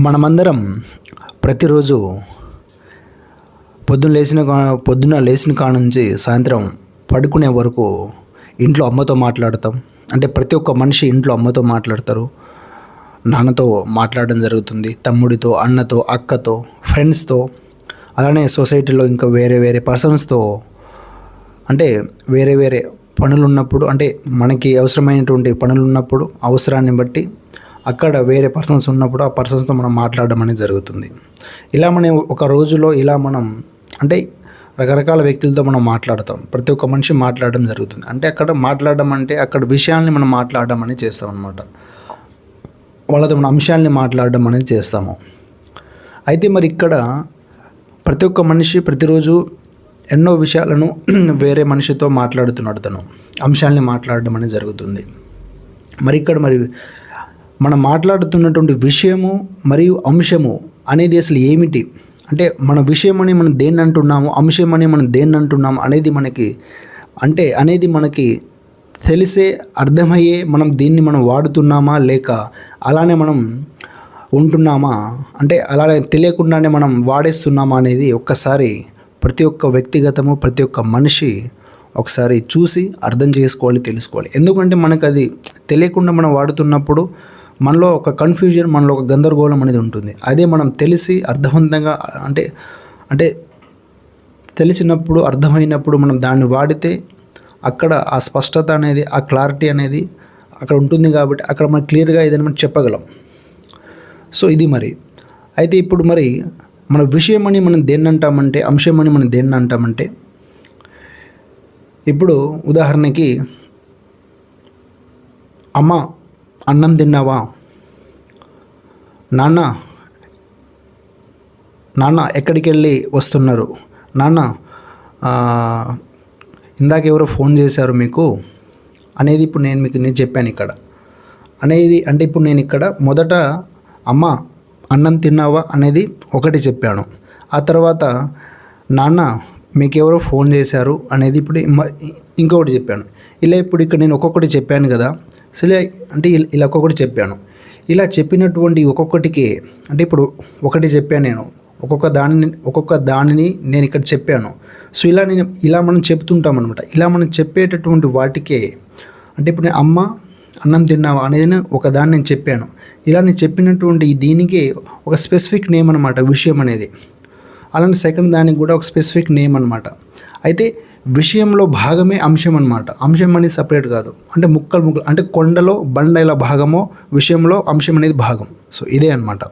మనమందరం ప్రతిరోజు పొద్దున్న లేచిన కాడ నుంచి సాయంత్రం పడుకునే వరకు ఇంట్లో అమ్మతో మాట్లాడతాం. అంటే ప్రతి ఒక్క మనిషి ఇంట్లో అమ్మతో మాట్లాడతారు, నాన్నతో మాట్లాడడం జరుగుతుంది, తమ్ముడితో, అన్నతో, అక్కతో, ఫ్రెండ్స్తో, అలానే సొసైటీలో ఇంకా వేరే వేరే పర్సన్స్తో. అంటే వేరే వేరే పనులు ఉన్నప్పుడు, అంటే మనకి అవసరమైనటువంటి పనులు ఉన్నప్పుడు, అవసరాన్ని బట్టి అక్కడ వేరే పర్సన్స్ ఉన్నప్పుడు ఆ పర్సన్స్తో మనం మాట్లాడడం అనేది జరుగుతుంది. ఇలా మనం ఒక రోజులో మనం అంటే రకరకాల వ్యక్తులతో మనం మాట్లాడతాం. ప్రతి ఒక్క మనిషి మాట్లాడడం జరుగుతుంది. అంటే అక్కడ మాట్లాడడం అంటే అక్కడ విషయాల్ని మనం మాట్లాడడం అనేది చేస్తాం అన్నమాట. వాళ్ళతో మన అంశాలని మాట్లాడడం అనేది చేస్తాము. అయితే మరి ఇక్కడ ప్రతి ఒక్క మనిషి ప్రతిరోజు ఎన్నో విషయాలను వేరే మనిషితో మాట్లాడుతున్నాడు, తను అంశాలని మాట్లాడడం అనేది జరుగుతుంది. మరి ఇక్కడ మనం మాట్లాడుతున్నటువంటి విషయము మరియు అంశము అనేది అసలు ఏమిటి, అంటే మన విషయం అని మనం దేన్ని అంటున్నాము, అంశం అని మనం దేన్ని అంటున్నాము అనేది మనకి తెలిసే అర్థమయ్యే మనం దీన్ని మనం వాడుతున్నామా లేక అలానే మనం ఉంటున్నామా, అంటే అలానే తెలియకుండానే మనం వాడేస్తున్నామా అనేది ఒక్కసారి ప్రతి ఒక్క వ్యక్తిగతము ప్రతి ఒక్క మనిషి ఒకసారి చూసి అర్థం చేసుకోవాలి, తెలుసుకోవాలి. ఎందుకంటే మనకు అది తెలియకుండా మనం వాడుతున్నప్పుడు మనలో ఒక కన్ఫ్యూజన్, మనలో ఒక గందరగోళం అనేది ఉంటుంది. అదే మనం తెలిసి అర్థవంతంగా అంటే తెలిసినప్పుడు, అర్థమైనప్పుడు మనం దాన్ని వాడితే అక్కడ ఆ స్పష్టత అనేది, ఆ క్లారిటీ అనేది అక్కడ ఉంటుంది. కాబట్టి అక్కడ మనం క్లియర్గా ఏదైనా మనం చెప్పగలం. సో ఇది అయితే ఇప్పుడు మన విషయం అని మనం దేన్ని అంటామంటే, అంశం అని మనం దేన్ని అంటామంటే, ఇప్పుడు ఉదాహరణకి అమ్మ అన్నం తిన్నావా, నాన్న ఎక్కడికి వెళ్ళి వస్తున్నారు, నాన్న ఇందాక ఎవరో ఫోన్ చేశారు మీకు అనేది ఇప్పుడు నేను చెప్పాను ఇక్కడ అనేది. అంటే ఇప్పుడు నేను ఇక్కడ మొదట అమ్మ అన్నం తిన్నావా అనేది ఒకటి చెప్పాను. ఆ తర్వాత నాన్న మీకు ఎవరో ఫోన్ చేశారు అనేది ఇప్పుడు ఇంకొకటి చెప్పాను. ఇలా ఇప్పుడు ఇక్కడ నేను ఒక్కొక్కటి చెప్పాను కదా. సో అంటే ఇలా ఒక్కొక్కటి చెప్పాను. ఇలా చెప్పినటువంటి ఒక్కొక్కటికి, అంటే ఇప్పుడు ఒకటి చెప్పాను నేను, ఒక్కొక్క దానిని నేను ఇక్కడ చెప్పాను. సో ఇలా మనం చెప్తుంటాం అనమాట. ఇలా మనం చెప్పేటటువంటి వాటికే, అంటే ఇప్పుడు నేను అమ్మ అన్నం తిన్నావా అనేది ఒక దాన్ని నేను చెప్పాను. ఇలా నేను చెప్పినటువంటి దీనికి ఒక స్పెసిఫిక్ నేమ్ అనమాట విషయం అనేది. అలానే సెకండ్ దానికి కూడా ఒక స్పెసిఫిక్ నేమ్ అనమాట. అయితే విషయంలో భాగమే అంశం అనమాట. అంశం అనేది సపరేట్ కాదు. అంటే ముక్కలు అంటే కొండలో బండ ఇలా భాగమో, విషయంలో అంశం అనేది భాగం. సో ఇదే అనమాట.